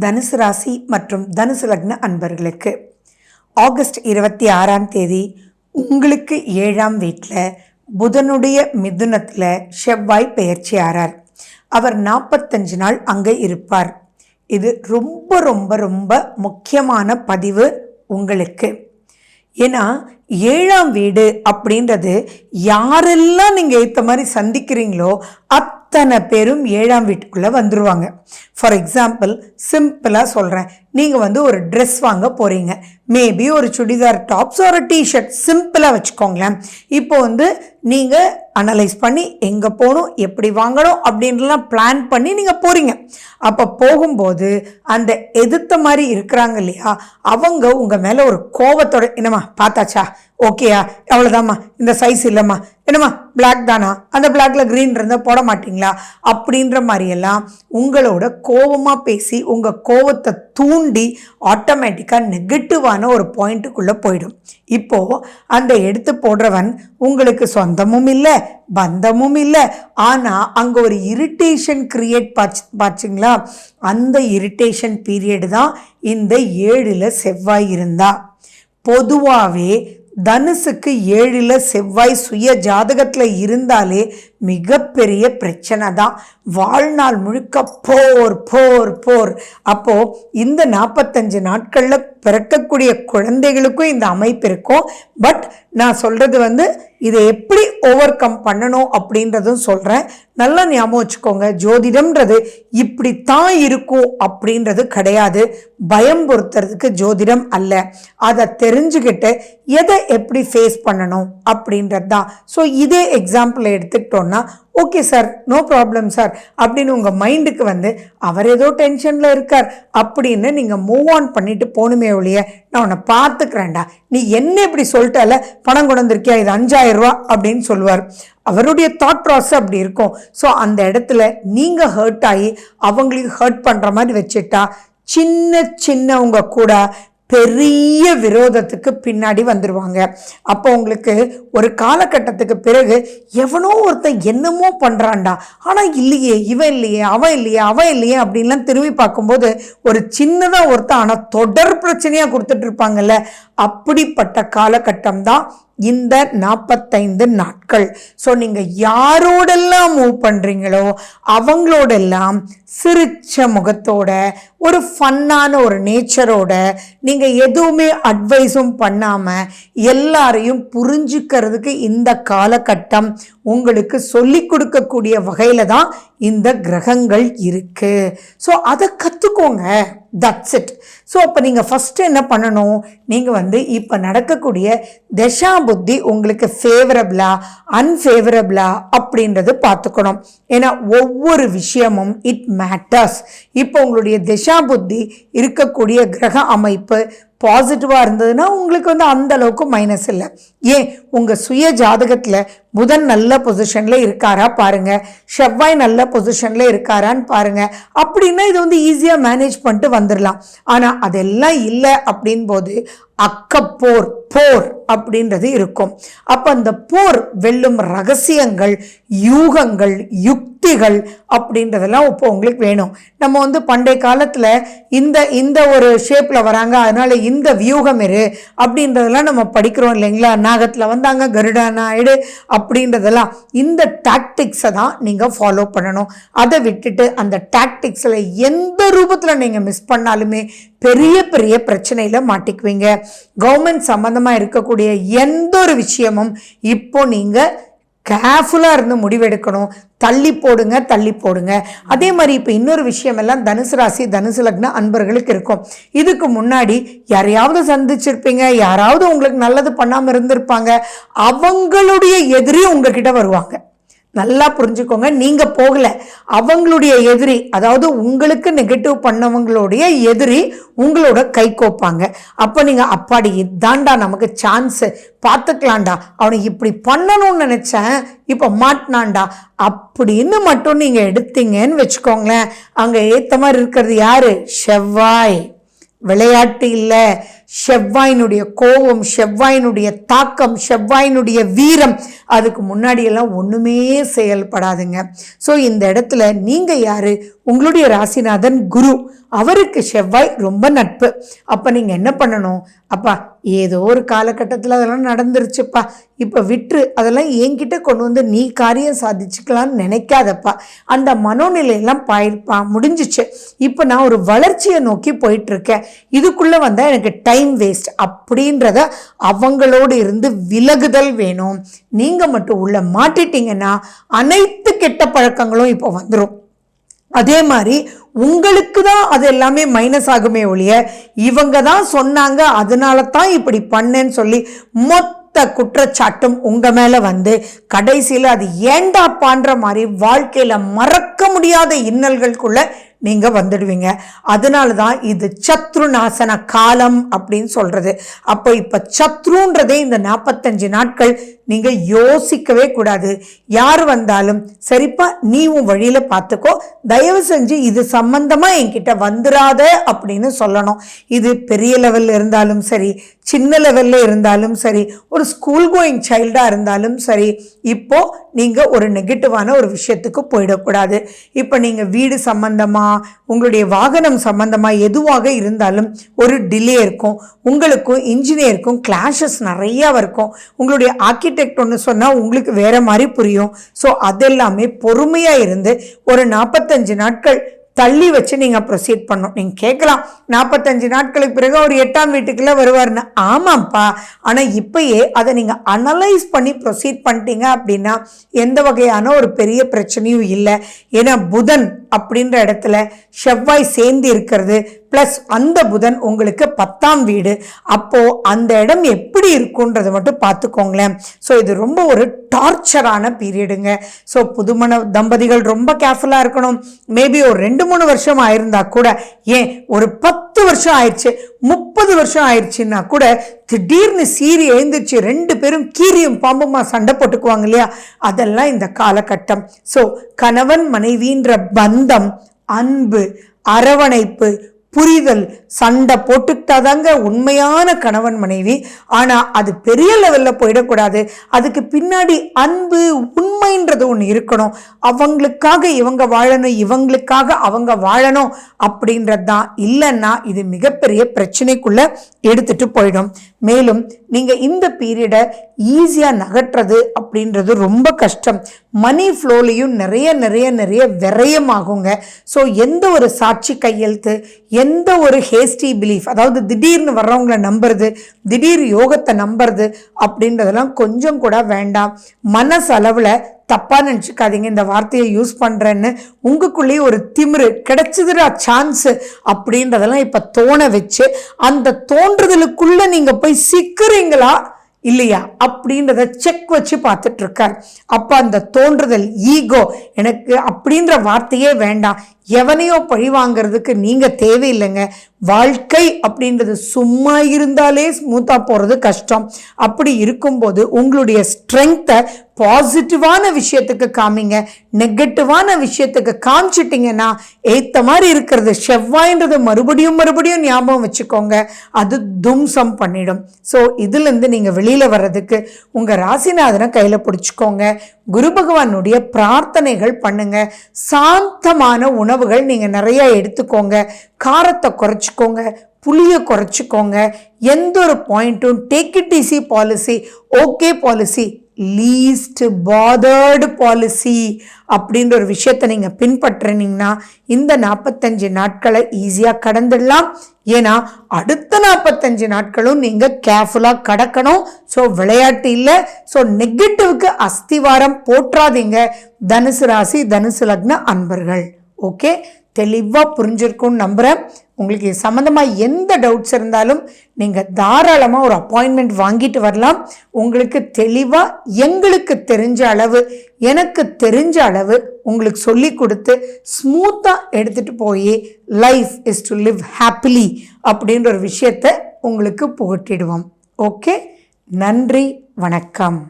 தனுசு ராசி மற்றும் தனுசு லக்ன அன்பர்களுக்கு ஆகஸ்ட் 26ஆம் தேதி உங்களுக்கு 7ஆம் வீட்டில் புதனுடைய மிதுனத்தில் செவ்வாய் பெயர்ச்சி ஆறார். அவர் 45 நாள் அங்கே இருப்பார். இது ரொம்ப ரொம்ப ரொம்ப முக்கியமான பதிவு உங்களுக்கு. ஏன்னா 7ஆம் வீடு அப்படின்றது யாரெல்லாம் நீங்கள் ஏற்ற மாதிரி சந்திக்கிறீங்களோ அத்தனை பேரும் 7ஆம் வீட்டுக்குள்ளே வந்துடுவாங்க. ஃபார் எக்ஸாம்பிள் சிம்பிளாக சொல்கிறேன், நீங்கள் ஒரு ட்ரெஸ் வாங்க போகிறீங்க, மேபி ஒரு சுடிதார் டாப்ஸ் ஒரு டிஷர்ட் சிம்பிளாக வச்சுக்கோங்களேன். இப்போ நீங்கள் அனலைஸ் பண்ணி எங்கே போகணும், எப்படி வாங்கணும் அப்படின்லாம் பிளான் பண்ணி நீங்கள் போகிறீங்க. அப்போ போகும்போது அந்த எதிர்த்த மாதிரி இருக்கிறாங்க இல்லையா, அவங்க உங்கள் மேலே ஒரு கோபத்தோட, என்னம்மா பார்த்தாச்சா, ஓகேயா, அவ்வளோதாம்மா, இந்த சைஸ் இல்லைம்மா, என்னம்மா பிளாக் தானா, அந்த பிளாக்ல க்ரீன் இருந்தால் போட மாட்டிங்களா அப்படின்ற மாதிரியெல்லாம் உங்களோட கோபமாக பேசி உங்கள் கோபத்தை தூண்டி ஆட்டோமேட்டிக்காக நெகட்டிவான ஒரு பாயிண்ட்டுக்குள்ளே போயிடும். இப்போது அந்த எடுத்து போடுறவன் உங்களுக்கு சொந்தமும் இல்லை பந்தமும் இல்லை, ஆனால் அங்கே ஒரு இரிட்டேஷன் கிரியேட் பாச்சுங்களா, அந்த இரிட்டேஷன் பீரியடு தான் இந்த 7ல் செவ்வாய் இருந்தா. பொதுவாகவே தனுசுக்கு 7ல் செவ்வாய் சுய ஜாதகத்தில் இருந்தாலே மிகப்பெரிய பிரச்சனை தான். வாழ்நாள் முழுக்க போர் போர் போர். அப்போது இந்த 45 நாட்களில் பிறக்கக்கூடிய குழந்தைகளுக்கும் இந்த அமைப்பு இருக்கும். பட் நான் சொல்கிறது இதை எப்படி ஓவர் கம் பண்ணணும் அப்படின்றதும் சொல்கிறேன். நல்லா ஞாபகம் வச்சுக்கோங்க, ஜோதிடம்ன்றது இப்படித்தான் இருக்கும் அப்படின்றது கிடையாது. பயம் பொறுத்துறதுக்கு ஜோதிடம் அல்ல. அதை தெரிஞ்சுக்கிட்டு எதை எப்படி ஃபேஸ் பண்ணணும் அப்படின்றது தான். ஸோ இதே எக்ஸாம்பிளை எடுத்துக்கிட்டோன்னா, okay sir, no problem sir அப்படின்னு உங்கள் மைண்டுக்கு அவர் ஏதோ டென்ஷனில் இருக்கார் அப்படின்னு நீங்கள் மூவ் ஆன் பண்ணிட்டு போகணுமே ஒழிய, நான் உன்னை பார்த்துக்கிறேன்டா, நீ என்ன இப்படி சொல்லிட்டால, பணம் கொண்டு வந்திருக்கியா, இது 5000 ரூபா அப்படின்னு சொல்லுவார். அவருடைய தாட் ப்ராசஸ் அப்படி இருக்கும். ஸோ அந்த இடத்துல நீங்கள் ஹர்ட் ஆகி அவங்களுக்கு ஹர்ட் பண்ணுற மாதிரி வச்சுட்டா சின்ன சின்னவங்க கூட பெரிய விரோதத்துக்கு பின்னாடி வந்துடுவாங்க. அப்போ உங்களுக்கு ஒரு காலகட்டத்துக்கு பிறகு எவனோ ஒருத்தன் என்னமோ பண்ணுறான்டா, ஆனால் இல்லையே, இவன் இல்லையே, அவன் இல்லையே, அவன் இல்லையே அப்படின்லாம் திரும்பி பார்க்கும்போது ஒரு சின்னதாக ஒருத்தன் ஆனால் தொடர் பிரச்சனையாக கொடுத்துட்டு இருப்பாங்கல்ல, அப்படிப்பட்ட காலகட்டம் தான் இந்த 45 நாட்கள். ஸோ நீங்கள் யாரோடெல்லாம் மூவ் பண்ணுறீங்களோ அவங்களோடெல்லாம் சிரிச்ச முகத்தோட, ஒரு ஃபன்னான ஒரு நேச்சரோட, நீங்கள் எதுவுமே அட்வைஸும் பண்ணாமல் எல்லாரையும் புரிஞ்சுக்கிறதுக்கு இந்த காலகட்டம் உங்களுக்கு சொல்லி கொடுக்கக்கூடிய வகையில் தான் இந்த கிரகங்கள் இருக்குது. ஸோ அதை கற்றுக்கோங்க. That's it. ஸோ அப்போ நீங்கள் ஃபஸ்ட்டு என்ன பண்ணணும், நீங்கள் இப்போ நடக்கக்கூடிய தசா புத்தி உங்களுக்கு ஃபேவரபிளா அன்ஃபேவரபிளா அப்படின்றது பார்த்துக்கணும். ஏன்னா ஒவ்வொரு விஷயமும் இட் மேட்டர்ஸ். இப்போ உங்களுடைய தசா புத்தி இருக்கக்கூடிய கிரக அமைப்பு பாசிட்டிவாக இருந்ததுன்னா உங்களுக்கு அந்த அளவுக்கு மைனஸ் இல்லை. ஏன் உங்கள் சுய ஜாதகத்தில் புதன் நல்ல பொசிஷனில் இருக்காரா பாருங்கள், செவ்வாய் நல்ல பொசிஷனில் இருக்காரான்னு பாருங்கள். அப்படின்னா இது ஈஸியாக மேனேஜ் பண்ணிட்டு வந்துடலாம். ஆனால் அதெல்லாம் இல்லை அப்படின் போது அக்கப்போர் போர் அப்படின்றது இருக்கும். அப்போ அந்த போர் வெல்லும் ரகசியங்கள், யூகங்கள், யுக்திகள் அப்படின்றதெல்லாம் இப்போ உங்களுக்கு வேணும். நம்ம பண்டைய காலத்தில் இந்த ஒரு ஷேப்பில் வராங்க, அதனால இந்த வியூகம் இரு அப்படின்றதெல்லாம் நம்ம படிக்கிறோம் இல்லைங்களா. நாகத்தில் வந்தாங்க, கருடா நாயுடு அப்படின்றதெல்லாம். இந்த டாக்டிக்ஸை தான் நீங்கள் ஃபாலோ பண்ணணும். அதை விட்டுட்டு அந்த டாக்டிக்ஸில் எந்த ரூபத்தில் நீங்கள் மிஸ் பண்ணாலுமே பெரிய பெரிய பிரச்சனையில் மாட்டிக்குவீங்க. கவர்மெண்ட் சம்மந்தமாக இருக்கக்கூடிய எந்த ஒரு விஷயமும் இப்போ நீங்கள் கேர்ஃபுல்லாக இருந்து முடிவெடுக்கணும். தள்ளி போடுங்க. அதே மாதிரி இப்போ இன்னொரு விஷயமெல்லாம் தனுசு ராசி தனுசு லக்ன அன்பர்களுக்கு இருக்கும். இதுக்கு முன்னாடி யாரையாவது சந்திச்சிருப்பீங்க, யாராவது உங்களுக்கு நல்லது பண்ணாமல் இருந்திருப்பாங்க, அவங்களுடைய எதிரி உங்ககிட்ட வருவாங்க. நல்லா புரிஞ்சுக்கோங்க, நீங்கள் போகலை, அவங்களுடைய எதிரி, அதாவது உங்களுக்கு நெகட்டிவ் பண்ணவங்களுடைய எதிரி உங்களோட கை கோப்பாங்க. அப்போ நீங்கள் அப்பாடி இதாண்டா நமக்கு சான்ஸு, பார்த்துக்கலாண்டா, அவனுக்கு இப்படி பண்ணணும்னு நினச்சேன், இப்போ மாட்டினாண்டா அப்படின்னு மட்டும் நீங்கள் எடுத்தீங்கன்னு வச்சுக்கோங்களேன். அங்கே ஏற்ற மாதிரி இருக்கிறது யாரு? செவ்வாய். விளையாட்டு இல்லை. செவ்வாயினுடைய கோபம், செவ்வாயினுடைய தாக்கம், செவ்வாயினுடைய வீரம் அதுக்கு முன்னாடியெல்லாம் ஒன்றுமே செயல்படாதுங்க. ஸோ இந்த இடத்துல நீங்கள் யார்? உங்களுடைய ராசிநாதன் குரு, அவருக்கு செவ்வாய் ரொம்ப நட்பு. அப்போ நீங்கள் என்ன பண்ணணும்? அப்பா ஏதோ ஒரு காலகட்டத்தில் அதெல்லாம் நடந்துருச்சுப்பா, இப்போ விட்டுரு, அதெல்லாம் என்கிட்ட கொண்டு வந்து நீ காரியம் சாதிச்சுக்கலான்னு நினைக்காதப்பா. அந்த மனோநிலையெல்லாம் முடிஞ்சிச்சு. இப்போ நான் ஒரு வளர்ச்சியை நோக்கி போயிட்டுருக்கேன், இதுக்குள்ளே வந்தால் எனக்கு டைம் வேஸ்ட் அப்படின்றத அவங்களோடு இருந்து விலகுதல் வேணும். நீங்கள் மட்டும் உள்ள மாட்டிட்டீங்கன்னா அனைத்து கெட்ட பழக்கங்களும் இப்போ வந்துடும். அதே மாதிரி உங்களுக்கு தான் அது எல்லாமே மைனஸ் ஆகுமே ஒழிய, இவங்க தான் சொன்னாங்க அதனால தான் இப்படி பண்ணேன்னு சொல்லி மொத்த குற்றச்சாட்டும் உங்க மேல வந்து கடைசியில் அது ஏண்டாப்பான்ற மாதிரி வாழ்க்கையில மறக்க முடியாத இன்னல்களுக்குள்ள நீங்க வந்துடுவீங்க. அதனால தான் இது சத்ரு நாசன காலம் அப்படின்னு சொல்றது. அப்போ இப்ப சத்ருன்றதே இந்த 45 நாட்கள் நீங்க யோசிக்கவே கூடாது. யார் வந்தாலும் சரிப்பா, நீ உன் வழியில பார்த்துக்கோ, தயவு செஞ்சு இது சம்பந்தமா என்கிட்ட வந்துடாத அப்படின்னு சொல்லணும். இது பெரிய லெவல்ல இருந்தாலும் சரி, சின்ன லெவல்ல இருந்தாலும் சரி, ஒரு ஸ்கூல் கோயிங் சைல்டா இருந்தாலும் சரி, இப்போ நீங்க ஒரு நெகட்டிவான ஒரு விஷயத்துக்கு போயிடக்கூடாது. இப்போ நீங்க வீடு சம்பந்தமா, உங்களுடைய வாகனம் சம்பந்தமா எதுவாக இருந்தாலும் ஒரு டிலே இருக்கும். உங்களுக்கும் இன்ஜினியருக்கும் கிளாஷஸ் நிறைய இருக்கும். உங்களுடைய ஆர்கிடெக்ட் ஒன்று சொன்னால் உங்களுக்கு வேற மாதிரி புரியும். ஸோ அதெல்லாமே பொறுமையாக இருந்து ஒரு 45 நாட்கள் தள்ளி வச்சு நீங்கள் ப்ரொசீட் பண்ணணும். நீங்கள் கேட்கலாம், 45 நாட்களுக்கு பிறகு ஒரு 8ஆம் வீட்டுக்குள்ளே வருவார்னு. ஆமாம்ப்பா, ஆனால் இப்பயே அதை நீங்கள் அனலைஸ் பண்ணி ப்ரொசீட் பண்ணிட்டீங்க அப்படின்னா எந்த வகையான ஒரு பெரிய பிரச்சனையும் இல்லை. ஏன்னா புதன் அப்படின்ற இடத்துல செவ்வாய் சேர்ந்து இருக்கிறது, ப்ளஸ் அந்த புதன் உங்களுக்கு 10ஆம் வீடு. அப்போது அந்த இடம் எப்படி இருக்குன்றதை மட்டும் பார்த்துக்கோங்களேன். ஸோ இது ரொம்ப ஒரு டார்ச்சரான பீரியடுங்க. ஸோ புதுமண தம்பதிகள் ரொம்ப கேர்ஃபுல்லாக இருக்கணும். மேபி ஒரு 2-3 வருஷம் ஆயிருந்தா கூட, ஏன் ஒரு 10 வருஷம் ஆயிடுச்சு, 30 வருஷம் ஆயிடுச்சுன்னா கூட திடீர்னு சீறி எழுந்துச்சு 2 பேரும் கீரியும் பாம்புமா சண்டை போட்டுக்குவாங்க இல்லையா, அதெல்லாம் இந்த காலகட்டம். ஸோ கணவன் மனைவின்ற பந்தம், அன்பு, அரவணைப்பு, புரிதல், சண்டை போட்டுக்கிட்டாதாங்க உண்மையான கணவன் மனைவி. ஆனால் அது பெரிய லெவலில் போயிடக்கூடாது. அதுக்கு பின்னாடி அன்பு, உண்மைன்றது ஒன்று இருக்கணும். அவங்களுக்காக இவங்க வாழணும், இவங்களுக்காக அவங்க வாழணும் அப்படின்றது தான். இல்லைன்னா இது மிகப்பெரிய பிரச்சனைக்குள்ள எடுத்துட்டு போயிடும். மேலும் நீங்கள் இந்த பீரியடை ஈஸியாக நகட்டுறது அப்படின்றது ரொம்ப கஷ்டம். மணி ஃப்ளோலையும் நிறைய நிறைய நிறைய விரயமாகுங்க. ஸோ எந்த ஒரு சாட்சி கையெழுத்து, எந்த ஒரு ஹேஸ்டி பிலீஃப், அதாவது திடீர்னு வர்றவங்களை நம்புறது, திடீர் யோகத்தை நம்புறது அப்படின்றதெல்லாம் கொஞ்சம் கூட வேண்டாம். மனசளவில் தப்பாக நினச்சிக்காதீங்க. இந்த வார்த்தையை யூஸ் பண்ணுறேன்னு உங்களுக்குள்ளேயே ஒரு திமிரு, கிடைச்சதுடா சான்ஸு அப்படின்றதெல்லாம் இப்போ தோண வச்சு அந்த தோன்றுதலுக்குள்ளே நீங்கள் போய் சிக்கிறீங்களா இல்லையா அப்படின்றத செக் வச்சு பார்த்துட்டு இருக்கார். அப்போ அந்த தோன்றுதல், ஈகோ, எனக்கு அப்படின்ற வார்த்தையே வேண்டாம். எவனையோ பழி வாங்கிறதுக்கு நீங்கள் தேவையில்லைங்க. வாழ்க்கை அப்படின்றது சும்மா இருந்தாலே ஸ்மூத்தாக போகிறது கஷ்டம். அப்படி இருக்கும்போது உங்களுடைய ஸ்ட்ரென்த்தை பாசிட்டிவான விஷயத்துக்கு காமிங்க. நெகட்டிவான விஷயத்துக்கு காமிச்சிட்டிங்கன்னா ஏற்ற மாதிரி இருக்கிறது செவ்வாய்ன்றது மறுபடியும் மறுபடியும் ஞாபகம் வச்சுக்கோங்க, அது தும்சம் பண்ணிடும். ஸோ இதுலேருந்து நீங்கள் வெளியில் வர்றதுக்கு உங்கள் ராசிநாதனை கையில் பிடிச்சிக்கோங்க. குரு பகவானுடைய பிரார்த்தனைகள் பண்ணுங்க. சாந்தமான உணவுகள் நீங்கள் நிறைய எடுத்துக்கோங்க. காரத்தை குறைச்சிக்கோங்க, புளியை குறைச்சிக்கோங்க. எந்த ஒரு பாயிண்ட்டும் take it easy policy, okay policy, least bothered policy அப்படின்ற ஒரு விஷயத்தை நீங்கள் பின்பற்றினீங்கன்னா இந்த 45 நாட்களை ஈஸியாக கடந்துடலாம். ஏன்னா அடுத்த 45 நாட்களும் நீங்கள் கேர்ஃபுல்லாக கடக்கணும். ஸோ விளையாட்டு இல்லை. ஸோ நெகட்டிவ்க்கு அஸ்திவாரம் போற்றாதீங்க தனுசு ராசி, தனுசு லக்ன அன்பர்கள். ஓகே, தெளிவாக புரிஞ்சிருக்கும்னு நம்புகிறேன். உங்களுக்கு இது சம்மந்தமாக எந்த டவுட்ஸ் இருந்தாலும் நீங்கள் தாராளமாக ஒரு அப்பாயின்மெண்ட் வாங்கிட்டு வரலாம். உங்களுக்கு தெளிவாக எங்களுக்கு தெரிஞ்ச அளவு, எனக்கு தெரிஞ்ச அளவு உங்களுக்கு சொல்லி கொடுத்து ஸ்மூத்தாக எடுத்துகிட்டு போய் life is to live happily அப்படின்ற ஒரு விஷயத்தை உங்களுக்கு புகட்டிடுவோம். ஓகே, நன்றி, வணக்கம்.